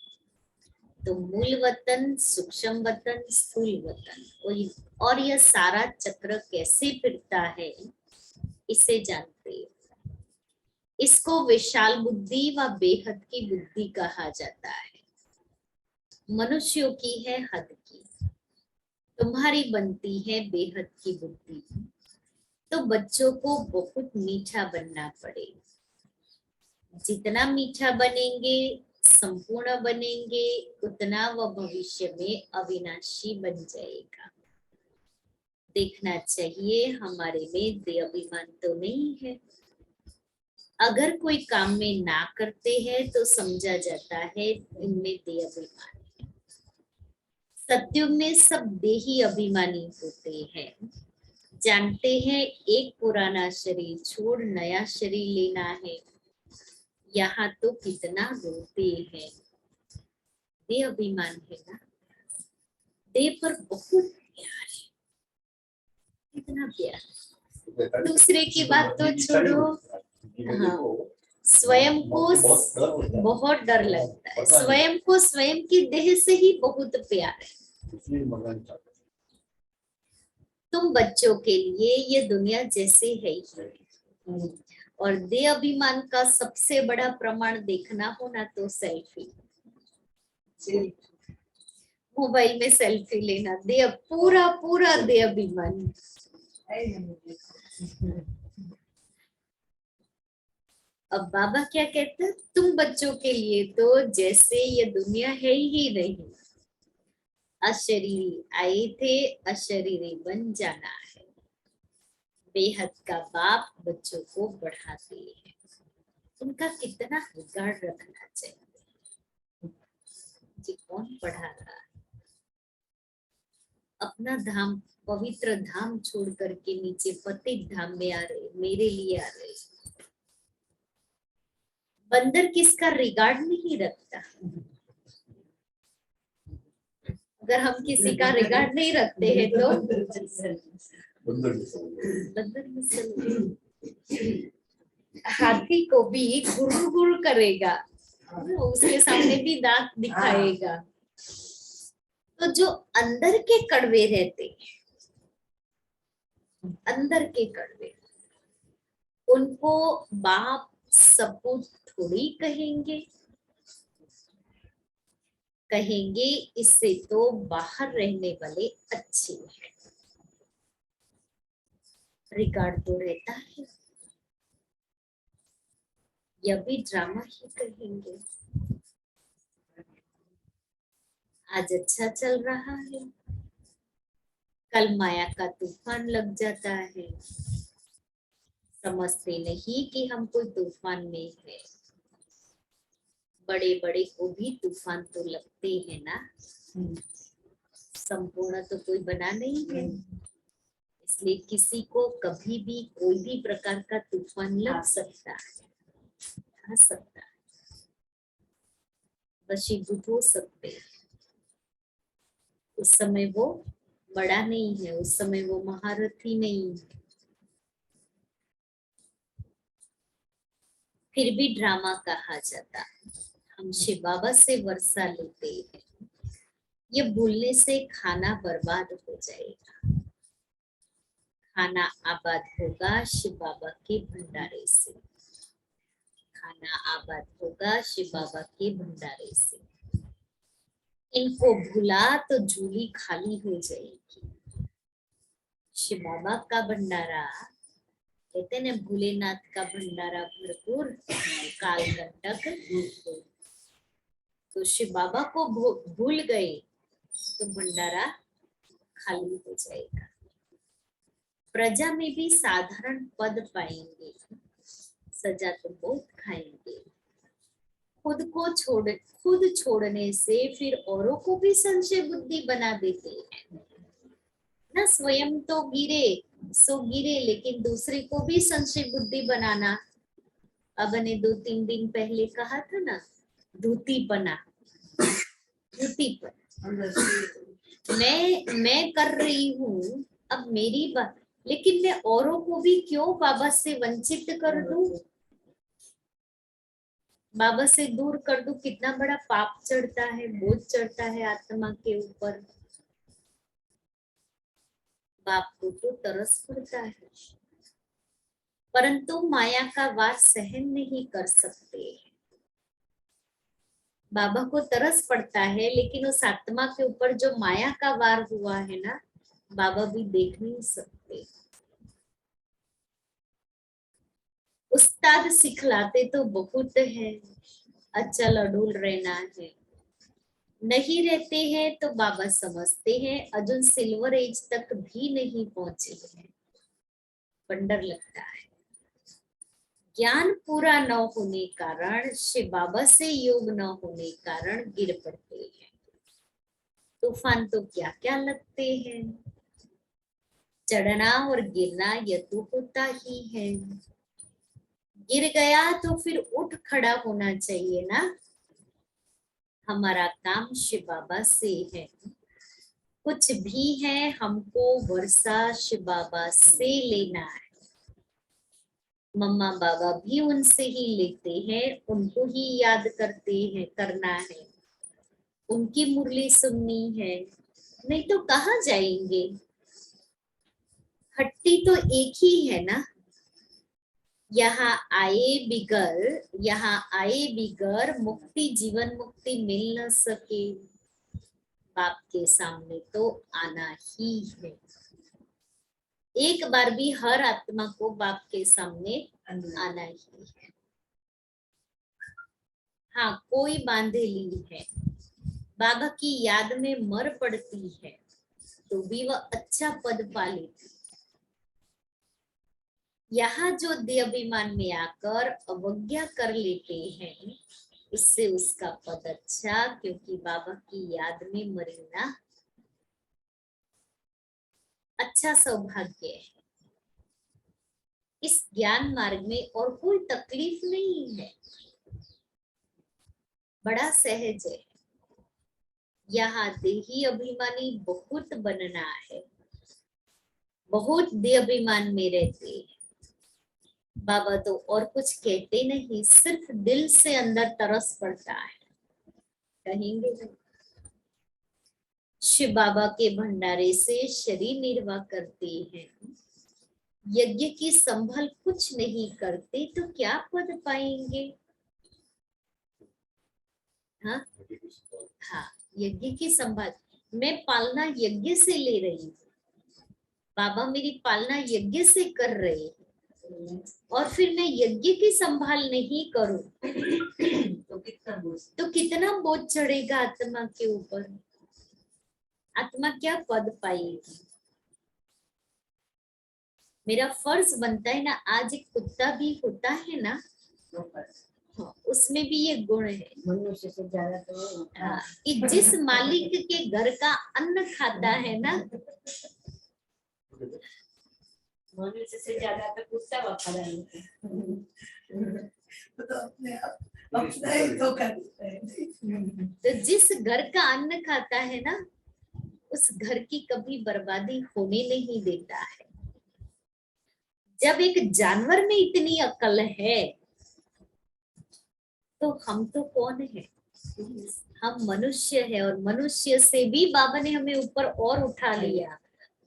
तो मूल वतन, सूक्ष्म वतन, स्थूल वतन, और यह सारा चक्र कैसे फिरता है इसे जानते हैं। इसको विशाल बुद्धि व बेहद की बुद्धि कहा जाता है। मनुष्यों की है हद की, तुम्हारी बनती है बेहद की बुद्धि। तो बच्चों को बहुत मीठा बनना पड़ेगा। जितना मीठा बनेंगे, संपूर्ण बनेंगे, उतना वह भविष्य में अविनाशी बन जाएगा। देखना चाहिए हमारे में देह अभिमान तो नहीं है। अगर कोई काम में ना करते हैं तो समझा जाता है इनमें देह अभिमान है। सत्युग में सब देही अभिमानी होते हैं। जानते हैं एक पुराना शरीर छोड़ नया शरीर लेना है। यहाँ तो कितना रोते हैं। देह अभिमान है ना, देह पर बहुत प्यार है, कितना प्यार। दूसरे की बात तो छोड़ो, हाँ, स्वयं को बहुत डर लगता है। स्वयं को स्वयं की देह से ही बहुत प्यार है। तुम बच्चों के लिए ये दुनिया जैसे है ही। और देह अभिमान का सबसे बड़ा प्रमाण देखना हो ना तो सेल्फी। मोबाइल में सेल्फी लेना, देह पूरा पूरा देह अभिमान। अब बाबा क्या कहते हैं, तुम बच्चों के लिए तो जैसे ये दुनिया है ही नहीं। अशरीरी आए थे, अशरीरी बन जाना है। बेहद का बाप बच्चों को बढ़ाते हैं। उनका कितना रिगार्ड रखना चाहिए। जी कौन पढ़ा रहा है? अपना धाम, पवित्र धाम छोड़ करके नीचे पतित धाम में आ रहे, मेरे लिए आ रहे। बंदर किसका रिगार्ड नहीं रखता। अगर हम किसी का रिगार्ड नहीं रखते हैं तो बंदर हाथी को भी गुरु गुरु करेगा, उसके सामने भी दांत दिखाएगा। तो जो अंदर के कड़वे रहते हैं, अंदर के कड़वे, उनको बाप सपूत थोड़ी कहेंगे। कहेंगे इससे तो बाहर रहने वाले अच्छे हैं। रिगार्ड तो रहता है। यह भी ड्रामा ही कहेंगे। आज अच्छा चल रहा है, कल माया का तूफान लग जाता है। समझते नहीं कि हम कोई तूफान में है। बड़े बड़े को भी तूफान तो लगते हैं ना, संपूर्ण तो कोई बना नहीं है। इसलिए किसी को कभी भी कोई भी प्रकार का तूफान लग सकता है, आ सकता है। वशीभूत हो सकते हैं। उस समय वो बड़ा नहीं है, उस समय वो महारथी नहीं है, फिर भी ड्रामा कहा जाता। हम शिव बाबा से वर्षा लेते हैं, ये भूलने से खाना बर्बाद हो जाएगा। खाना आबाद होगा शिव बाबा के भंडारे से, खाना आबाद होगा शिव बाबा के भंडारे से। इनको भुला तो झोली खाली हो जाएगी। शिव बाबा का भंडारा, कहते हैं ना भोलेनाथ का भंडारा भरपूर, काल कंटक दूर। तो शिव बाबा को भूल गए तो भंडारा खाली हो जाएगा। प्रजा में भी साधारण पद पाएंगे, सजा तो बहुत खाएंगे। खुद छोड़ने से फिर औरों को भी संशय बुद्धि बना देते हैं ना। स्वयं तो गिरे सो गिरे, लेकिन दूसरे को भी संशय बुद्धि बनाना। अब ने 2-3 दिन पहले कहा था ना, धूती पना, धूती पर मैं कर रही हूँ, अब मेरी बात, लेकिन मैं औरों को भी क्यों बाबा से वंचित कर दूं, बाबा से दूर कर दूं। कितना बड़ा पाप चढ़ता है, बोझ चढ़ता है आत्मा के ऊपर। बाप को तो तरस पड़ता है, परंतु माया का वार सहन नहीं कर सकते। बाबा को तरस पड़ता है, लेकिन उस आत्मा के ऊपर जो माया का वार हुआ है ना, बाबा भी देख नहीं सकते। उस्ताद सिखलाते तो बहुत है, अचल अडूल रहना है, नहीं रहते हैं तो बाबा समझते हैं अजुन सिल्वर एज तक भी नहीं पहुंचे हैं। बंडर लगता है। ज्ञान पूरा न होने कारण, शिव बाबा से योग न होने कारण गिर पड़ते हैं। तूफान तो क्या क्या लगते हैं, चढ़ना और गिरना यह तो होता ही है। गिर गया तो फिर उठ खड़ा होना चाहिए ना। हमारा काम शिव बाबा से है, कुछ भी है हमको वर्षा शिव बाबा से लेना है। मम्मा बाबा भी उनसे ही लेते हैं, उनको ही याद करते हैं, करना है, उनकी मुरली सुननी है, नहीं तो कहाँ जाएंगे। हट्टी तो एक ही है ना। यहाँ आए बिगर मुक्ति, जीवन मुक्ति मिल न सके। बाप के सामने तो आना ही है। एक बार भी हर आत्मा को बाप के सामने आना ही है। हाँ, कोई बांधेली है, बाबा की याद में मर पड़ती है, तो भी वह अच्छा पद पा लेती। यहाँ जो देहाभिमान में आकर अवज्ञा कर लेते हैं, उससे उसका पद अच्छा, क्योंकि बाबा की याद में मरना अच्छा सौभाग्य है। इस ज्ञान मार्ग में और कोई तकलीफ नहीं है, बड़ा सहज है। यहाँ देही अभिमानी बहुत बनना है, बहुत देह अभिमान में रहते हैं। बाबा तो और कुछ कहते नहीं, सिर्फ दिल से अंदर तरस पड़ता है, कहेंगे नहीं। शिव बाबा के भंडारे से शरीर निर्वाह करते हैं, यज्ञ की संभल कुछ नहीं करते, तो क्या पद पाएंगे। हाँ, यज्ञ की संभाल मैं पालना यज्ञ से ले रही हूँ, बाबा मेरी पालना यज्ञ से कर रहे हैं, और फिर मैं यज्ञ की संभाल नहीं करूं तो कितना बोझ चढ़ेगा आत्मा के ऊपर। आत्मा क्या पद पाएगी। मेरा फर्ज बनता है ना। आज एक कुत्ता भी होता है ना, हाँ, उसमें भी ये गुण है। मनुष्य से ज्यादा तो हाँ, कि जिस मालिक के घर का अन्न खाता है ना, मनुष्य से ज्यादा तो कुत्ता वफादार होता है। तो अपने अपना ही धोखा देता है। तो जिस घर का अन्न खाता है ना, उस घर की कभी बर्बादी होने नहीं देता है। जब एक जानवर में इतनी अक्ल है, तो हम तो कौन है? हम मनुष्य है, और मनुष्य से भी बाबा ने हमें ऊपर और उठा लिया।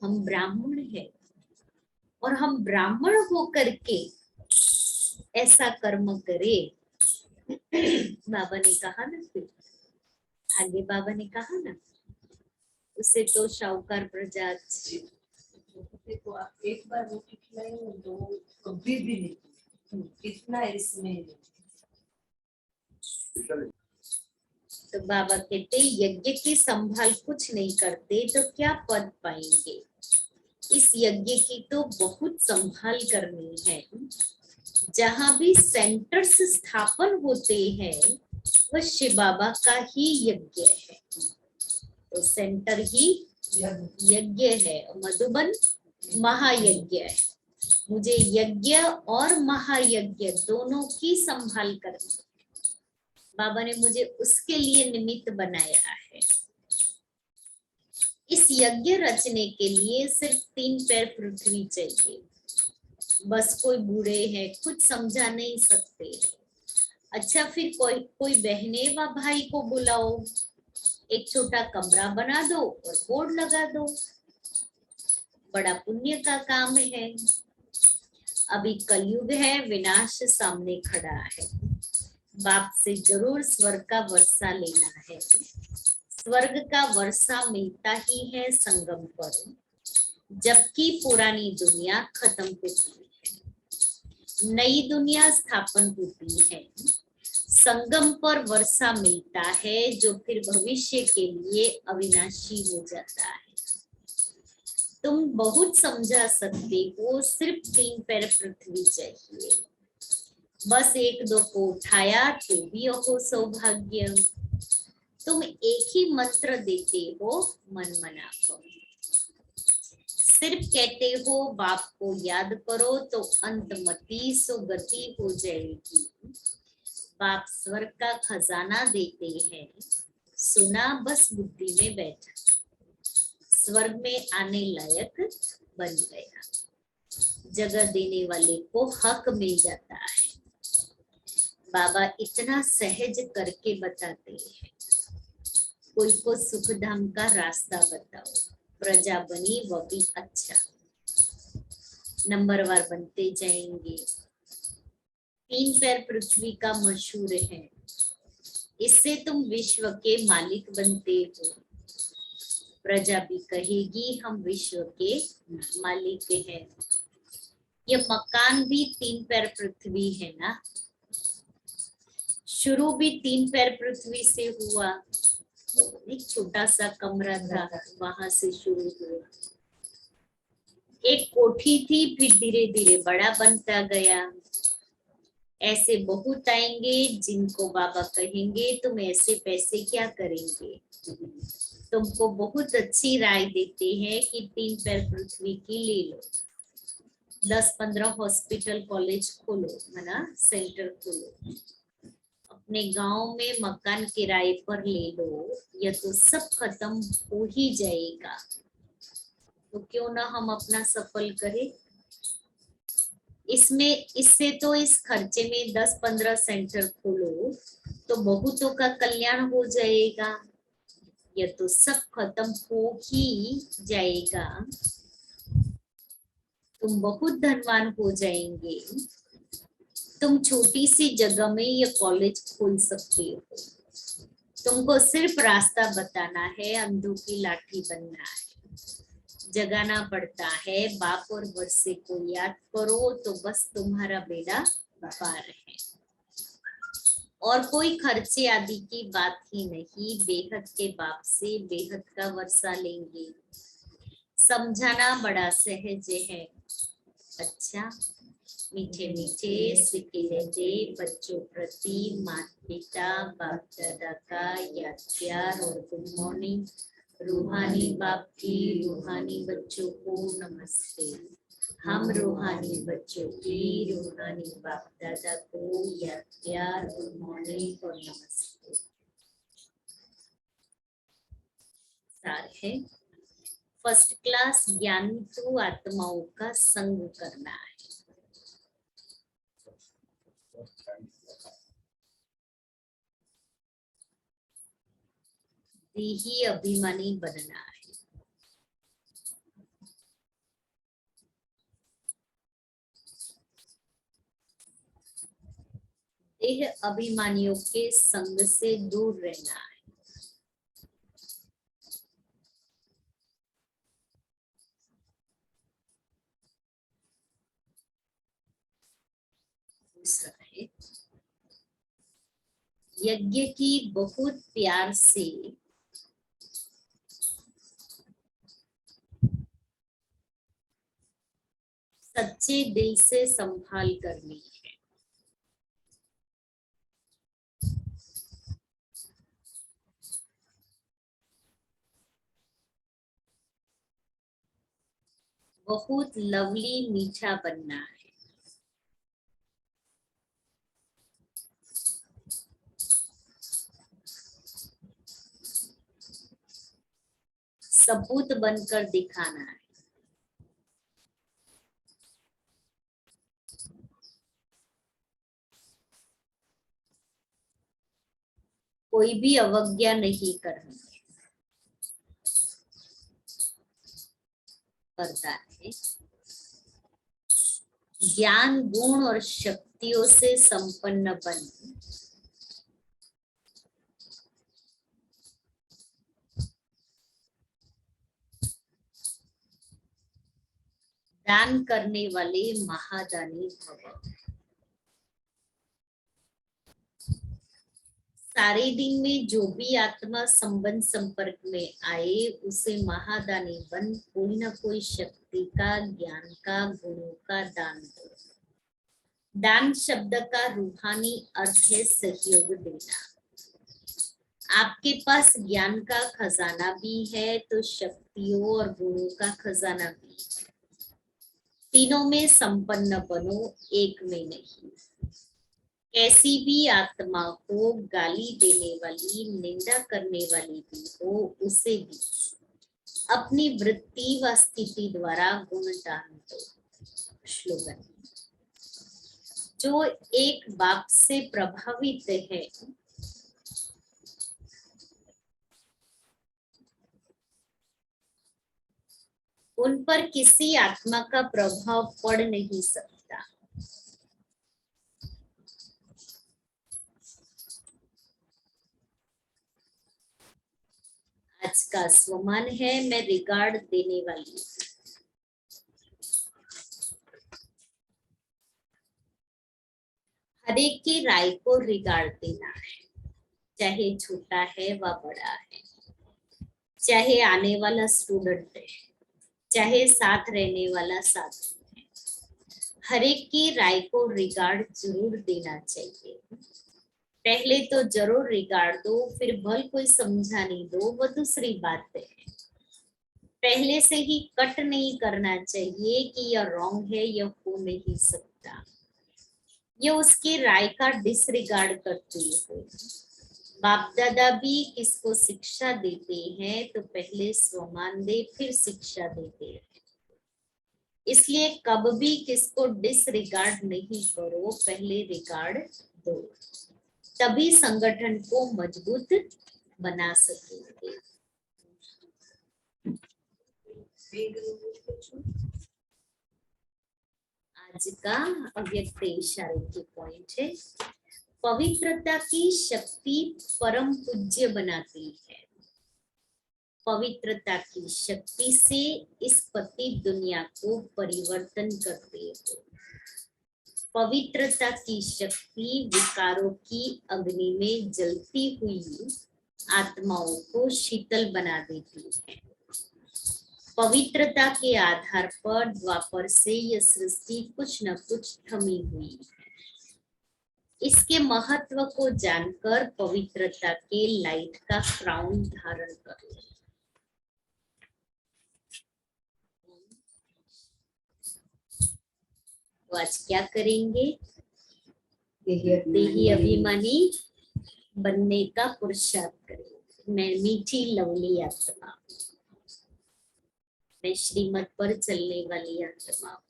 हम ब्राह्मण है, और हम ब्राह्मण होकर के ऐसा कर्म करे। बाबा ने कहा ना, फिर आगे बाबा ने कहा ना, उसे तो शाहूकार प्रजा देखो, आप एक बार रोटी खिलाएंगे तो कभी भी नहीं, इतना इसमें। तो बाबा कहते, यज्ञ की संभाल कुछ नहीं करते तो क्या पद पाएंगे। इस यज्ञ की तो बहुत संभाल करनी है। जहां भी सेंटर्स स्थापन होते हैं, वह शिव बाबा का ही यज्ञ है। तो सेंटर ही यज्ञ है, मधुबन महायज्ञ है। मुझे यज्ञ और महायज्ञ दोनों की संभाल करनी। बाबा ने मुझे उसके लिए निमित्त बनाया है। इस यज्ञ रचने के लिए सिर्फ 3 पैर पृथ्वी चाहिए। बस कोई बूढ़े हैं, कुछ समझा नहीं सकते। अच्छा, फिर कोई बहने व भाई को बुलाओ, एक छोटा कमरा बना दो और बोर्ड लगा दो। बड़ा पुण्य का काम है। अभी कलयुग है, विनाश सामने खड़ा है। बाप से जरूर स्वर्ग का वर्षा लेना है। स्वर्ग का वर्षा मिलता ही है संगम पर, जबकि पुरानी दुनिया खत्म होती है, नई दुनिया स्थापन होती है। संगम पर वर्षा मिलता है, जो फिर भविष्य के लिए अविनाशी हो जाता है। तुम बहुत समझा सकते हो, सिर्फ 3 पैर पृथ्वी चाहिए। बस 1-2 को उठाया तो भी हो सौभाग्य। तुम एक ही मंत्र देते हो, मन मना करो। सिर्फ कहते हो बाप को याद करो तो अंतमति सुगति हो जाएगी। बाप स्वर्ग का खजाना देते हैं, सुना बस बुद्धि में बैठा, स्वर्ग में आने लायक बन गया। जगह देने वाले को हक मिल जाता है। बाबा इतना सहज करके बताते हैं। कोई को सुख धाम का रास्ता बताओ, प्रजा बनी वो भी अच्छा, नंबरवार बनते जाएंगे। 3 पैर पृथ्वी का मशहूर है, इससे तुम विश्व के मालिक बनते हो। प्रजा भी कहेगी हम विश्व के मालिक हैं। ये मकान भी 3 पैर पृथ्वी है ना, शुरू भी 3 पैर पृथ्वी से हुआ। एक छोटा सा कमरा था, वहां से शुरू हुआ। एक कोठी थी, फिर धीरे धीरे बड़ा बनता गया। ऐसे बहुत आएंगे जिनको बाबा कहेंगे तुम ऐसे पैसे क्या करेंगे। तुमको बहुत अच्छी राय देते हैं कि 3 पैर पृथ्वी की ले लो, 10-15 हॉस्पिटल कॉलेज खोलो, है ना, सेंटर खोलो, अपने गांव में मकान किराए पर ले लो, यह तो सब खत्म हो ही जाएगा। तो क्यों ना हम अपना सफल करें। इससे तो इस खर्चे में 10-15 सेंटर खोलो तो बहुतों का कल्याण हो जाएगा। यह तो सब खत्म हो ही जाएगा, तुम बहुत धनवान हो जाएंगे। तुम छोटी सी जगह में ये कॉलेज खोल सकते हो। तुमको सिर्फ रास्ता बताना है, अंधों की लाठी बनना है, जगाना पड़ता है। बाप और वर्षे को याद करो तो बस तुम्हारा बेड़ा पार है। और कोई खर्चे आदि की बात ही नहीं, बेहद के बाप से बेहद का वर्षा लेंगे। समझाना बड़ा सहज है। अच्छा, मीठे मीठे सिक्के रहते बच्चों प्रति माता पिता बाप दादा का याद प्यार और गुड मॉर्निंग। रूहानी बाप की रूहानी बच्चों को नमस्ते। हम रूहानी बच्चों की रूहानी बाप दादा को याद प्यार, गुड मॉर्निंग और नमस्ते। सार है फर्स्ट क्लास ज्ञानतु आत्माओं का संग करना है। देही अभिमानी बनना है। देह अभिमानियों के संग से दूर रहना है। दूसरा है यज्ञ की बहुत प्यार से सच्चे दिल से संभाल करनी है। बहुत लवली मीठा बनना है। सबूत बनकर दिखाना है। कोई भी अवज्ञा नहीं करनी है। करता है ज्ञान गुण और शक्तियों से संपन्न बन दान करने वाले महादानी भव। सारे दिन में जो भी आत्मा संबंध संपर्क में आए उसे महादानी बन कोई ना कोई शक्ति का, ज्ञान का, गुणों का दान दो। दान शब्द का रूहानी अर्थ है सहयोग देना। आपके पास ज्ञान का खजाना भी है तो शक्तियों और गुणों का खजाना भी है। तीनों में संपन्न बनो, एक में नहीं। कैसी भी आत्मा हो, गाली देने वाली, निंदा करने वाली भी हो, उसे भी अपनी वृत्ति व स्थिति द्वारा गुण दान दो। श्लोगन जो एक बाप से प्रभावित है उन पर किसी आत्मा का प्रभाव पड़ नहीं सकता। आज का स्वमान है मैं रिगार्ड देने वाली हूँ। हर एक की राय को रिगार्ड देना है, चाहे छोटा है व बड़ा है, चाहे आने वाला स्टूडेंट है, चाहे साथ रहने वाला साथी है। हर एक की राय को रिगार्ड जरूर देना चाहिए। पहले तो जरूर रिगार्ड दो, फिर भल कोई समझाने दो, वो दूसरी बात है। पहले से ही कट नहीं करना चाहिए कि यह रॉन्ग है, यह हो नहीं सकता। ये उसकी राय का डिसरिगार्ड करती है। बाप दादा भी किसको शिक्षा देते हैं तो पहले स्वमान दे फिर शिक्षा देते हैं। इसलिए कब भी किसको डिसरिगार्ड नहीं करो, पहले रिगार्ड दो, तभी संगठन को मजबूत बना सकेंगे। आज का अव्यक्त इशारे के पॉइंट है पवित्रता की शक्ति परम पूज्य बनाती है। पवित्रता की शक्ति से इस पति दुनिया को परिवर्तन करते हो। पवित्रता की शक्ति विकारों की अग्नि में जलती हुई आत्माओं को शीतल बना देती है। पवित्रता के आधार पर द्वापर से यह सृष्टि कुछ न कुछ थमी हुई है। इसके महत्व को जानकर पवित्रता के लाइट का क्राउन धारण करो। तो आज क्या करेंगे? देही अभिमानी बनने का पुरुषार्थ करेंगे। मैं मीठी लवली आत्मा, मैं श्रीमत पर चलने वाली आत्मा,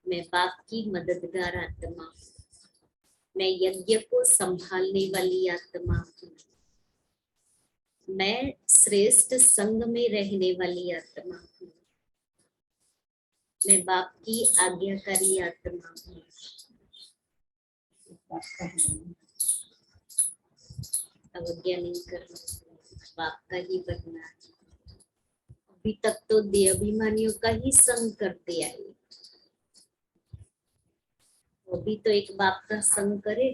मैं बाप की मददगार आत्मा, मैं यज्ञ को संभालने वाली आत्मा हूँ, मैं श्रेष्ठ संग में रहने वाली आत्मा हूँ, मैं बाप की आज्ञाकारी आत्मा हूँ। अवज्ञा नहीं करना, बाप का ही बनना है। अभी तक तो देह अभिमानियों का ही संग करते आए, वो भी तो एक बाप का संग करे।